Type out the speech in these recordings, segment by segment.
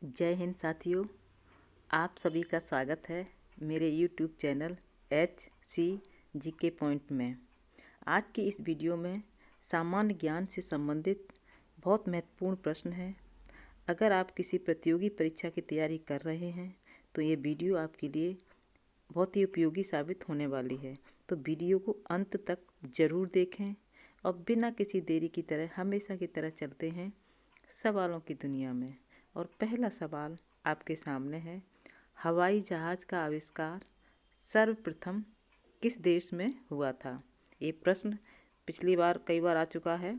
जय हिंद साथियों, आप सभी का स्वागत है मेरे YouTube चैनल HCGK पॉइंट में। आज की इस वीडियो में सामान्य ज्ञान से संबंधित बहुत महत्वपूर्ण प्रश्न है। अगर आप किसी प्रतियोगी परीक्षा की तैयारी कर रहे हैं तो ये वीडियो आपके लिए बहुत ही उपयोगी साबित होने वाली है। तो वीडियो को अंत तक ज़रूर देखें और बिना किसी देरी की तरह हमेशा की तरह चलते हैं सवालों की दुनिया में। और पहला सवाल आपके सामने है, हवाई जहाज़ का आविष्कार सर्वप्रथम किस देश में हुआ था? ये प्रश्न पिछली बार कई बार आ चुका है।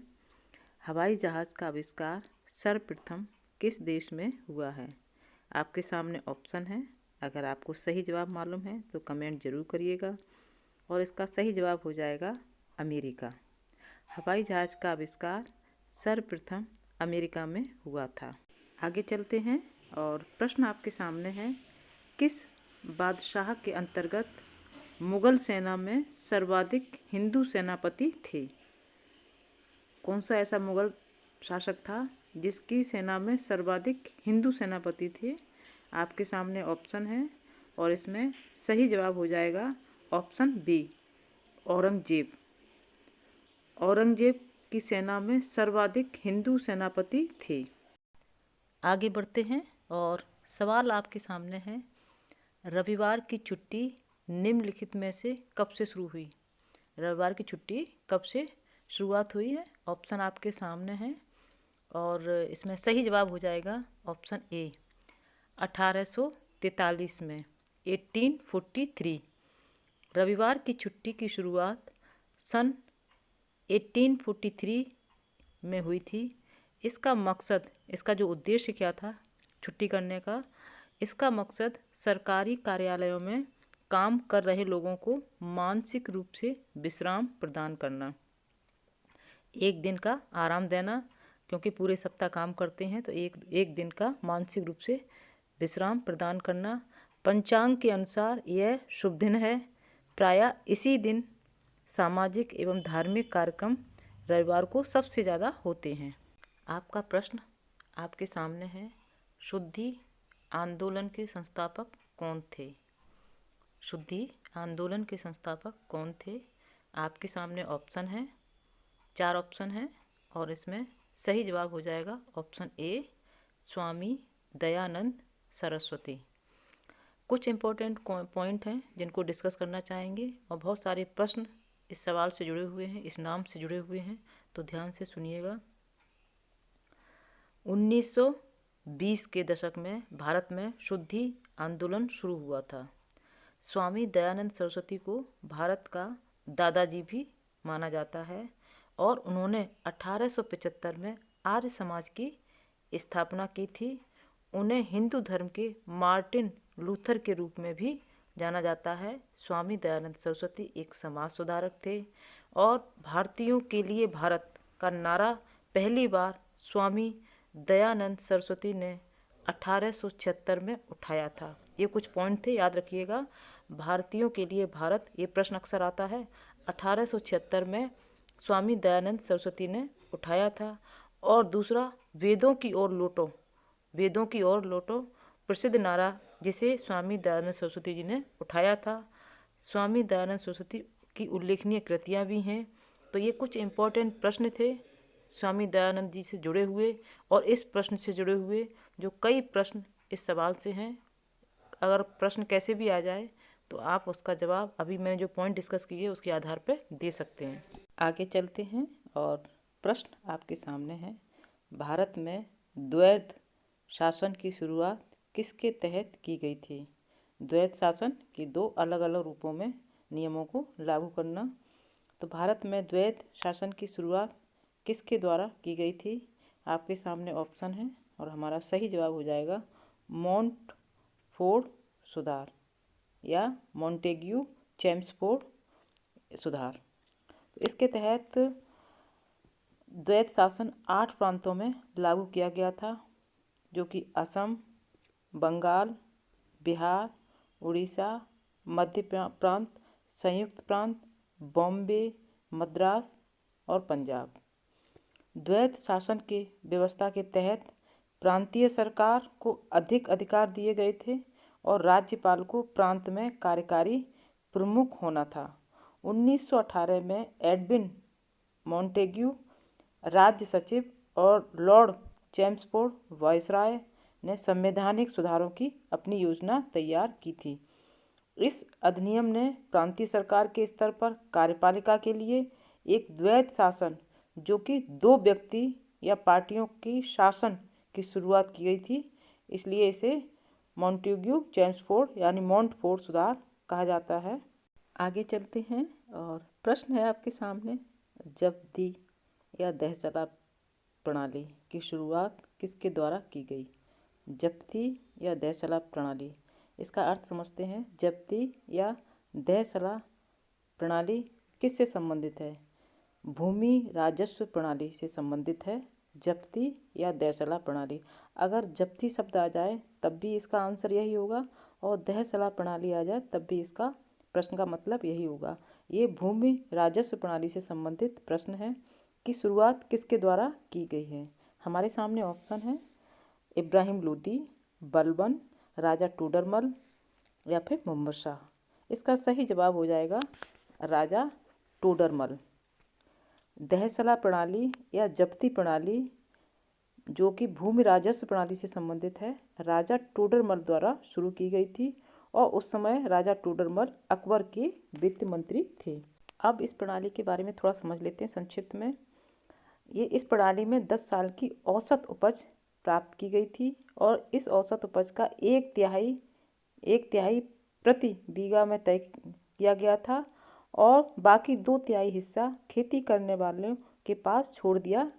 हवाई जहाज़ का आविष्कार सर्वप्रथम किस देश में हुआ है? आपके सामने ऑप्शन है। अगर आपको सही जवाब मालूम है तो कमेंट ज़रूर करिएगा और इसका सही जवाब हो जाएगा अमेरिका। हवाई जहाज़ का आविष्कार सर्वप्रथम अमेरिका में हुआ था। आगे चलते हैं और प्रश्न आपके सामने है, किस बादशाह के अंतर्गत मुगल सेना में सर्वाधिक हिंदू सेनापति थे? कौन सा ऐसा मुगल शासक था जिसकी सेना में सर्वाधिक हिंदू सेनापति थे? आपके सामने ऑप्शन है और इसमें सही जवाब हो जाएगा ऑप्शन बी, औरंगजेब। औरंगजेब की सेना में सर्वाधिक हिंदू सेनापति थे। आगे बढ़ते हैं और सवाल आपके सामने है, रविवार की छुट्टी निम्नलिखित में से कब से शुरू हुई? रविवार की छुट्टी कब से शुरुआत हुई है? ऑप्शन आपके सामने है और इसमें सही जवाब हो जाएगा ऑप्शन ए, 1843 में, 1843। रविवार की छुट्टी की शुरुआत सन 1843 में हुई थी। इसका मकसद, इसका जो उद्देश्य क्या था छुट्टी करने का, इसका मकसद सरकारी कार्यालयों में काम कर रहे लोगों को मानसिक रूप से विश्राम प्रदान करना, एक दिन का आराम देना, क्योंकि पूरे सप्ताह काम करते हैं तो एक दिन का मानसिक रूप से विश्राम प्रदान करना। पंचांग के अनुसार यह शुभ दिन है। प्रायः इसी दिन सामाजिक एवं धार्मिक कार्यक्रम रविवार को सबसे ज़्यादा होते हैं। आपका प्रश्न आपके सामने है, शुद्धि आंदोलन के संस्थापक कौन थे? शुद्धि आंदोलन के संस्थापक कौन थे? आपके सामने ऑप्शन है, 4 ऑप्शन है और इसमें सही जवाब हो जाएगा ऑप्शन ए, स्वामी दयानंद सरस्वती। कुछ इम्पोर्टेंट पॉइंट हैं जिनको डिस्कस करना चाहेंगे और बहुत सारे प्रश्न इस सवाल से जुड़े हुए हैं, इस नाम से जुड़े हुए हैं, तो ध्यान से सुनिएगा। 1920 के दशक में भारत में शुद्धि आंदोलन शुरू हुआ था। स्वामी दयानंद सरस्वती को भारत का दादाजी भी माना जाता है और उन्होंने 1875 में आर्य समाज की स्थापना की थी। उन्हें हिंदू धर्म के मार्टिन लूथर के रूप में भी जाना जाता है। स्वामी दयानंद सरस्वती एक समाज सुधारक थे और भारतीयों के लिए भारत का नारा पहली बार स्वामी दयानंद सरस्वती ने 1876 में उठाया था। ये कुछ पॉइंट थे, याद रखिएगा। भारतीयों के लिए भारत, ये प्रश्न अक्सर आता है। 1876 में स्वामी दयानंद सरस्वती ने उठाया था। और दूसरा, वेदों की ओर लौटो, वेदों की ओर लौटो प्रसिद्ध नारा जिसे स्वामी दयानंद सरस्वती जी ने उठाया था। स्वामी दयानंद सरस्वती की उल्लेखनीय कृतियाँ भी हैं। तो ये कुछ इम्पोर्टेंट प्रश्न थे स्वामी दयानंद जी से जुड़े हुए और इस प्रश्न से जुड़े हुए, जो कई प्रश्न इस सवाल से हैं। अगर प्रश्न कैसे भी आ जाए तो आप उसका जवाब अभी मैंने जो पॉइंट डिस्कस किए उसके आधार पर दे सकते हैं। आगे चलते हैं और प्रश्न आपके सामने है, भारत में द्वैध शासन की शुरुआत किसके तहत की गई थी? द्वैध शासन की 2 अलग अलग रूपों में नियमों को लागू करना। तो भारत में द्वैध शासन की शुरुआत किसके द्वारा की गई थी? आपके सामने ऑप्शन है और हमारा सही जवाब हो जाएगा मोंटफोर्ड सुधार या मॉन्टेग्यू चेम्सफोर्ड सुधार। तो इसके तहत द्वैध शासन 8 प्रांतों में लागू किया गया था, जो कि असम, बंगाल, बिहार, उड़ीसा, मध्य प्रांत, संयुक्त प्रांत, बॉम्बे, मद्रास और पंजाब। द्वैध शासन के व्यवस्था के तहत प्रांतीय सरकार को अधिक अधिकार दिए गए थे और राज्यपाल को प्रांत में कार्यकारी प्रमुख होना था। 1918 में एडविन मॉन्टेग्यू राज्य सचिव और लॉर्ड चैम्सफोर्ड वायसराय ने संवैधानिक सुधारों की अपनी योजना तैयार की थी। इस अधिनियम ने प्रांतीय सरकार के स्तर पर कार्यपालिका के लिए एक द्वैत शासन, जो कि दो व्यक्ति या पार्टियों की शासन की शुरुआत की गई थी, इसलिए इसे मॉन्टेग्यू चैम्सफोर्ड यानी मोंटफोर्ट सुधार कहा जाता है। आगे चलते हैं और प्रश्न है आपके सामने, जब्ती या दहशला प्रणाली की शुरुआत किसके द्वारा की गई? जब्ती या दहशला प्रणाली, इसका अर्थ समझते हैं। जब्ती या दहशला प्रणाली किससे संबंधित है? भूमि राजस्व प्रणाली से संबंधित है जब्ती या दहशला प्रणाली। अगर जब्ती शब्द आ जाए तब भी इसका आंसर यही होगा, और दहशला प्रणाली आ जाए तब भी इसका प्रश्न का मतलब यही होगा। ये भूमि राजस्व प्रणाली से संबंधित प्रश्न है कि शुरुआत किसके द्वारा की गई है। हमारे सामने ऑप्शन है इब्राहिम लोदी, बलबन, राजा टोडरमल या फिर मोहम्मद शाह। इसका सही जवाब हो जाएगा राजा टोडरमल। दहशला प्रणाली या जब्ती प्रणाली जो कि भूमि राजस्व प्रणाली से संबंधित है, राजा टोडरमल द्वारा शुरू की गई थी और उस समय राजा टोडरमल अकबर के वित्त मंत्री थे। अब इस प्रणाली के बारे में थोड़ा समझ लेते हैं संक्षिप्त में। इस प्रणाली में 10 साल की औसत उपज प्राप्त की गई थी और इस औसत उपज का एक तिहाई प्रति बीघा में तय किया गया था और बाकी 2/3 हिस्सा खेती करने वालों के पास छोड़ दिया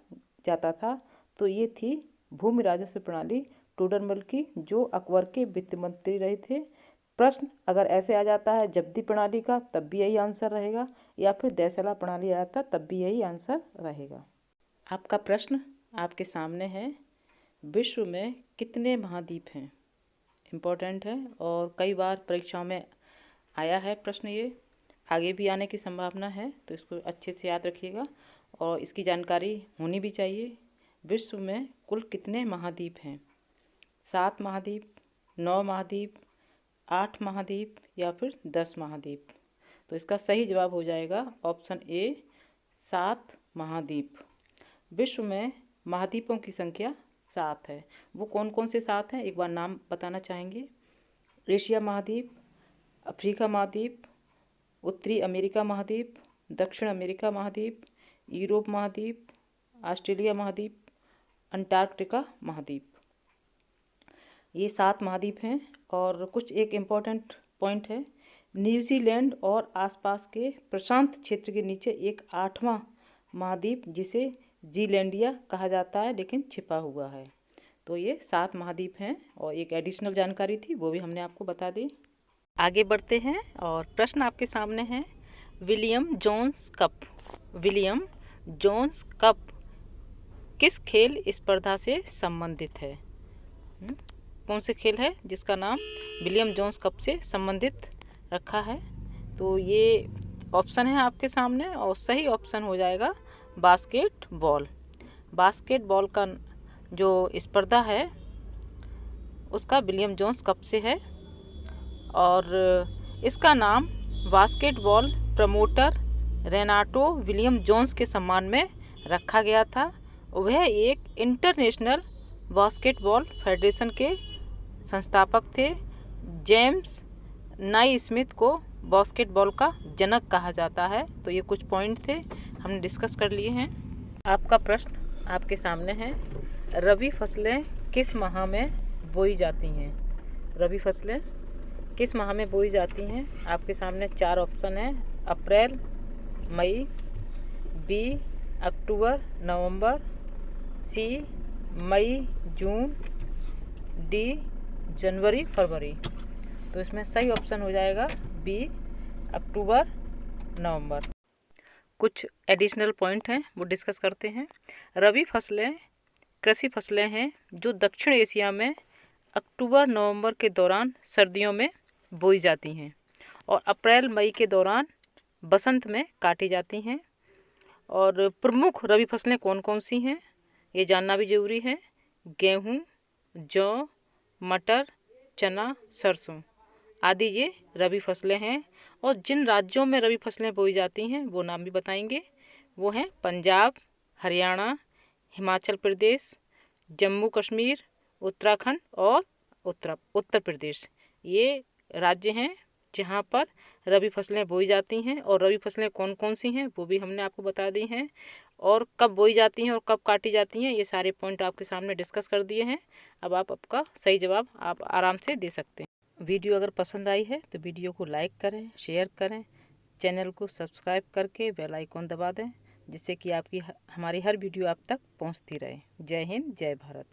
जाता था। तो ये थी भूमि राजस्व प्रणाली टोडरमल की, जो अकबर के वित्त मंत्री रहे थे। प्रश्न अगर ऐसे आ जाता है जब्ती प्रणाली का, तब भी यही आंसर रहेगा, या फिर दहशला प्रणाली आ जाता तब भी यही आंसर रहेगा। आपका प्रश्न आपके सामने है, विश्व में कितने महाद्वीप हैं? इम्पोर्टेंट है और कई बार परीक्षाओं में आया है प्रश्न, ये आगे भी आने की संभावना है, तो इसको अच्छे से याद रखिएगा और इसकी जानकारी होनी भी चाहिए। विश्व में कुल कितने महाद्वीप हैं? 7 महाद्वीप, 9 महाद्वीप, 8 महाद्वीप या फिर 10 महाद्वीप? तो इसका सही जवाब हो जाएगा ऑप्शन ए, 7 महाद्वीप। विश्व में महाद्वीपों की संख्या 7 है। वो कौन कौन से 7 हैं, एक बार नाम बताना चाहेंगे? एशिया महाद्वीप, अफ्रीका महाद्वीप, उत्तरी अमेरिका महाद्वीप, दक्षिण अमेरिका महाद्वीप, यूरोप महाद्वीप, ऑस्ट्रेलिया महाद्वीप, अंटार्कटिका महाद्वीप। ये 7 महाद्वीप हैं। और कुछ एक इम्पॉर्टेंट पॉइंट है, न्यूजीलैंड और आसपास के प्रशांत क्षेत्र के नीचे एक 8वां महाद्वीप जिसे जीलैंडिया कहा जाता है, लेकिन छिपा हुआ है। तो ये 7 महाद्वीप हैं और एक एडिशनल जानकारी थी, वो भी हमने आपको बता दी। आगे बढ़ते हैं और प्रश्न आपके सामने है, विलियम जोन्स कप किस खेल स्पर्धा से संबंधित है? कौन से खेल है जिसका नाम विलियम जोन्स कप से संबंधित रखा है? तो ये ऑप्शन है आपके सामने और सही ऑप्शन हो जाएगा बास्केटबॉल। बास्केटबॉल का जो स्पर्धा है उसका विलियम जोन्स कप से है और इसका नाम basketball promoter Renato William Jones के सम्मान में रखा गया था। वह एक इंटरनेशनल बास्केटबॉल फेडरेशन के संस्थापक थे। जेम्स नाइस्मिथ को बास्केटबॉल का जनक कहा जाता है। तो ये कुछ पॉइंट थे, हमने डिस्कस कर लिए हैं। आपका प्रश्न आपके सामने है, रबी फसलें किस माह में बोई जाती हैं? रबी फसलें किस माह में बोई जाती हैं? आपके सामने 4 ऑप्शन हैं, अप्रैल मई, बी अक्टूबर नवंबर, सी मई जून, डी जनवरी फरवरी। तो इसमें सही ऑप्शन हो जाएगा बी अक्टूबर नवंबर। कुछ एडिशनल पॉइंट हैं वो डिस्कस करते हैं। रबी फसलें कृषि फसलें हैं जो दक्षिण एशिया में अक्टूबर नवंबर के दौरान सर्दियों में बोई जाती हैं और अप्रैल मई के दौरान बसंत में काटी जाती हैं। और प्रमुख रबी फसलें कौन कौन सी हैं ये जानना भी जरूरी है। गेहूँ, जौ, मटर, चना, सरसों आदि ये रबी फसलें हैं। और जिन राज्यों में रबी फसलें बोई जाती हैं वो नाम भी बताएंगे। वो हैं पंजाब, हरियाणा, हिमाचल प्रदेश, जम्मू कश्मीर, उत्तराखंड और उत्तर प्रदेश। ये राज्य हैं जहाँ पर रबी फसलें बोई जाती हैं। और रबी फसलें कौन कौन सी हैं वो भी हमने आपको बता दी हैं, और कब बोई जाती हैं और कब काटी जाती हैं, ये सारे पॉइंट आपके सामने डिस्कस कर दिए हैं। अब आप आपका सही जवाब आप आराम से दे सकते हैं। वीडियो अगर पसंद आई है तो वीडियो को लाइक करें, शेयर करें, चैनल को सब्सक्राइब करके बेल आइकॉन दबा दें, जिससे कि आपकी हमारी हर वीडियो आप तक पहुंचती रहे। जय हिंद, जय भारत।